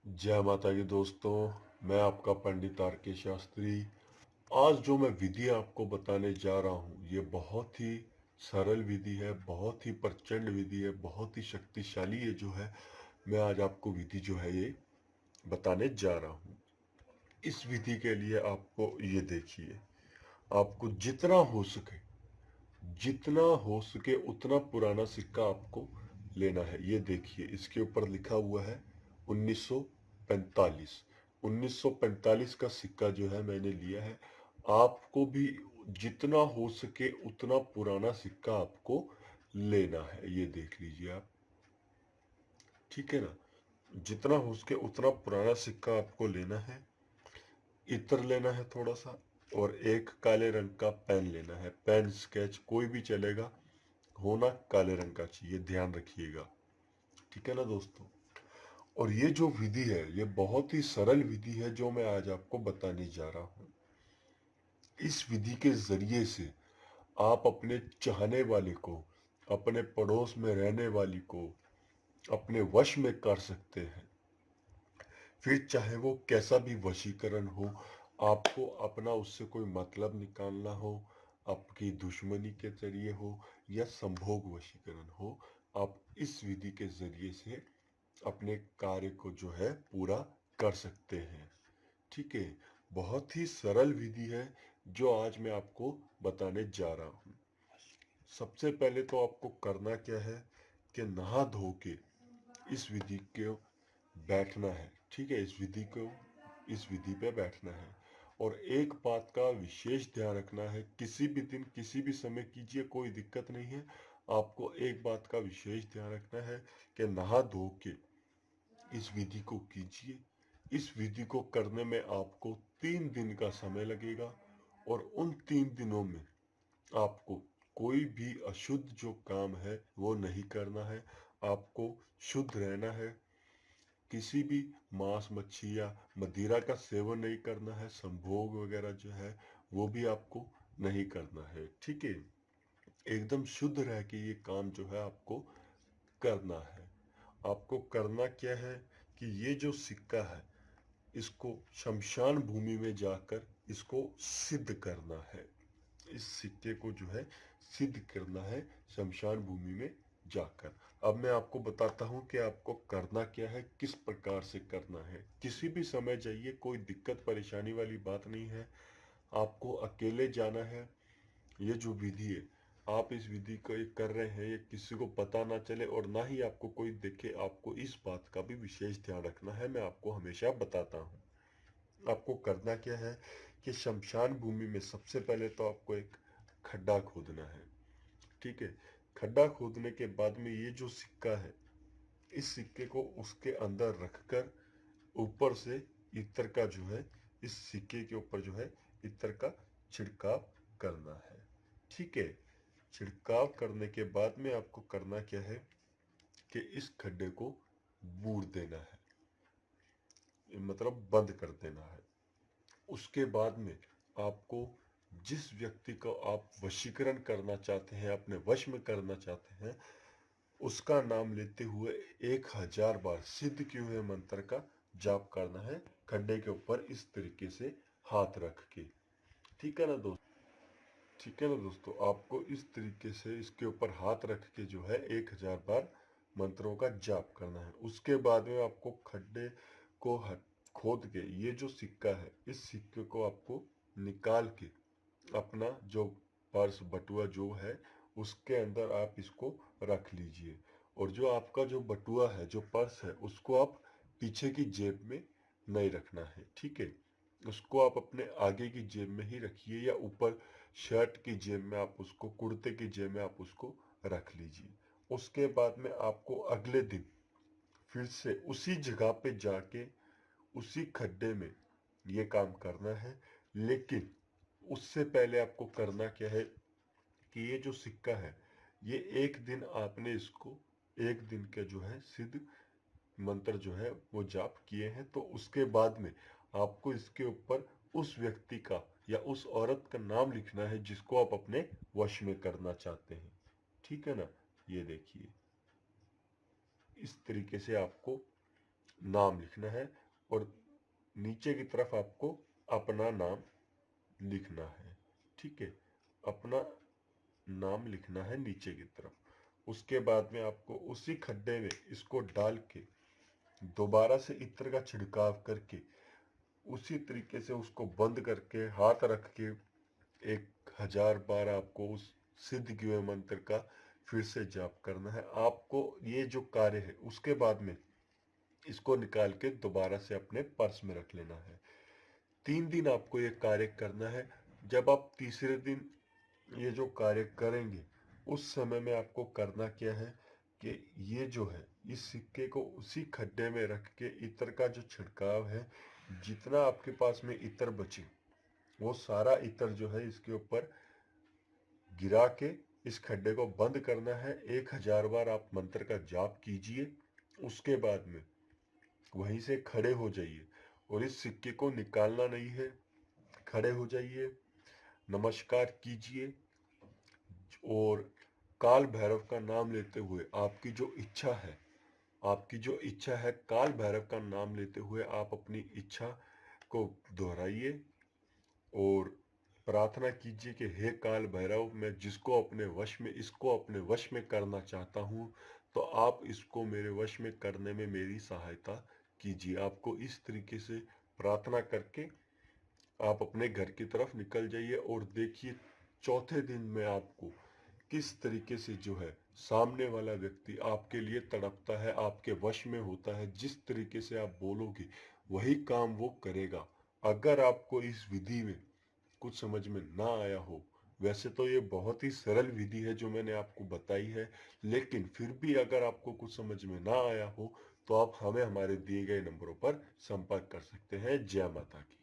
जय माता की दोस्तों। मैं आपका पंडित आर के शास्त्री। आज जो मैं विधि आपको बताने जा रहा हूँ ये बहुत ही सरल विधि है, बहुत ही प्रचंड विधि है, बहुत ही शक्तिशाली है। जो है मैं आज आपको विधि जो है ये बताने जा रहा हूँ। इस विधि के लिए आपको ये देखिए, आपको जितना हो सके उतना पुराना सिक्का आपको लेना है। ये देखिए, इसके ऊपर लिखा हुआ है 1945। 1945 का सिक्का जो है मैंने लिया है। आपको भी जितना हो सके उतना पुराना सिक्का आपको लेना है। ये देख लीजिए आप, ठीक है ना। जितना हो सके उतना पुराना सिक्का आपको लेना है। इत्र लेना है थोड़ा सा, और एक काले रंग का पेन लेना है। पेन स्केच कोई भी चलेगा, होना काले रंग का चाहिए, ध्यान रखिएगा। ठीक है ना दोस्तों। और ये जो विधि है ये बहुत ही सरल विधि है जो मैं आज आपको बताने जा रहा हूँ। इस विधि के जरिए से आप अपने चाहने वाले को, अपने पड़ोस में रहने वाली को अपने वश में कर सकते हैं। फिर चाहे वो कैसा भी वशीकरण हो, आपको अपना उससे कोई मतलब निकालना हो, आपकी दुश्मनी के जरिए हो या संभोग वशीकरण हो, आप इस विधि के जरिए से अपने कार्य को जो है पूरा कर सकते हैं। ठीक है। बहुत ही सरल विधि है जो आज मैं आपको बताने जा रहा हूँ। सबसे पहले तो आपको करना क्या है कि नहा धो के इस विधि को बैठना है। ठीक है, इस विधि पे बैठना है। और एक बात का विशेष ध्यान रखना है, किसी भी दिन किसी भी समय कीजिए, कोई दिक्कत नहीं है। आपको एक बात का विशेष ध्यान रखना है कि नहा धो के इस विधि को कीजिए। इस विधि को करने में आपको 3 दिन का समय लगेगा, और उन 3 दिनों में आपको कोई भी अशुद्ध जो काम है वो नहीं करना है। आपको शुद्ध रहना है। किसी भी मांस मच्छी या मदिरा का सेवन नहीं करना है। संभोग वगैरह जो है वो भी आपको नहीं करना है। ठीक है। एकदम शुद्ध रह के ये काम जो है आपको करना है। आपको करना क्या है कि ये जो सिक्का है इसको शमशान भूमि में जाकर इसको सिद्ध करना है। इस सिक्के को जो है सिद्ध करना है शमशान भूमि में जाकर। अब मैं आपको बताता हूँ कि आपको करना क्या है, किस प्रकार से करना है। किसी भी समय जाइए, कोई दिक्कत परेशानी वाली बात नहीं है। आपको अकेले जाना है। ये जो विधि है, आप इस विधि को ये कर रहे हैं, ये किसी को पता ना चले और ना ही आपको कोई देखे। आपको इस बात का भी विशेष ध्यान रखना है, मैं आपको हमेशा बताता हूँ। आपको करना क्या है कि शमशान भूमि में सबसे पहले तो आपको एक खड्डा खोदना है। ठीक है। खड्डा खोदने के बाद में ये जो सिक्का है, इस सिक्के को उसके अंदर रखकर ऊपर से इत्र का जो है, इस सिक्के के ऊपर जो है इत्र का छिड़काव करना है। ठीक है। छिड़काव करने के बाद में आपको करना क्या है कि इस खड्डे को बूर देना है, मतलब बंद कर देना है। उसके बाद में आपको जिस व्यक्ति को आप वशीकरण करना चाहते हैं, अपने वश में करना चाहते हैं, उसका नाम लेते हुए 1000 बार सिद्ध किए हुए मंत्र का जाप करना है, खड्डे के ऊपर इस तरीके से हाथ रख के। ठीक है ना दोस्तों। ठीक है ना दोस्तों, आपको इस तरीके से इसके ऊपर हाथ रख के जो है 1000 बार मंत्रों का जाप करना है। उसके बाद में आपको खड्डे को खोद के ये जो सिक्का है, इस सिक्के को आपको निकाल के अपना जो पर्स बटुआ जो है उसके अंदर आप इसको रख लीजिए। और जो आपका जो बटुआ है, जो पर्स है, उसको आप पीछे की जेब में नहीं रखना है। ठीक है। उसको आप अपने आगे की जेब में ही रखिए, या ऊपर शर्ट की जेब में आप उसको, कुर्ते की जेब में आप उसको रख लीजिए। उसके बाद में आपको अगले दिन फिर से उसी जगह पे जाके उसी खड्डे में ये काम करना है। लेकिन उससे पहले आपको करना क्या है कि ये जो सिक्का है, ये एक दिन आपने इसको, एक दिन के जो है सिद्ध मंत्र जो है वो जाप किए हैं, तो उसके बाद में आपको इसके ऊपर उस व्यक्ति का या उस औरत का नाम लिखना है जिसको आप अपने वश में करना चाहते हैं। ठीक है ना। ये देखिए, इस तरीके से आपको नाम लिखना है और नीचे की तरफ आपको अपना नाम लिखना है। ठीक है, अपना नाम लिखना है नीचे की तरफ। उसके बाद में आपको उसी खड्डे में इसको डाल के दोबारा से इत्र का छिड़काव करके उसी तरीके से उसको बंद करके हाथ रख के 1000 बार आपको उस सिद्ध किए हुए मंत्र का फिर से जाप करना है। आपको ये जो कार्य है उसके बाद में इसको निकाल के दोबारा से अपने पर्स में रख लेना है। 3 दिन आपको ये कार्य करना है। जब आप तीसरे दिन ये जो कार्य करेंगे उस समय में आपको करना क्या है कि ये जो है इस सिक्के को उसी खड्डे में रख के इत्र का जो छिड़काव है, जितना आपके पास में इत्र बचे वो सारा इत्र जो है इसके ऊपर गिरा के इस खड्डे को बंद करना है। 1000 बार आप मंत्र का जाप कीजिए। उसके बाद में वहीं से खड़े हो जाइए और इस सिक्के को निकालना नहीं है। खड़े हो जाइए, नमस्कार कीजिए और काल भैरव का नाम लेते हुए आपकी जो इच्छा है काल भैरव का नाम लेते हुए आप अपनी इच्छा को दोहराइए और प्रार्थना कीजिए कि हे काल भैरव, मैं इसको अपने वश में करना चाहता हूँ, तो आप इसको मेरे वश में करने में मेरी सहायता कीजिए। आपको इस तरीके से प्रार्थना करके आप अपने घर की तरफ निकल जाइए और देखिए चौथे दिन में आपको किस तरीके से जो है सामने वाला व्यक्ति आपके लिए तड़पता है, आपके वश में होता है। जिस तरीके से आप बोलोगे वही काम वो करेगा। अगर आपको इस विधि में कुछ समझ में ना आया हो, वैसे तो ये बहुत ही सरल विधि है जो मैंने आपको बताई है, लेकिन फिर भी अगर आपको कुछ समझ में ना आया हो तो आप हमें हमारे दिए गए नंबरों पर संपर्क कर सकते हैं। जय माता की।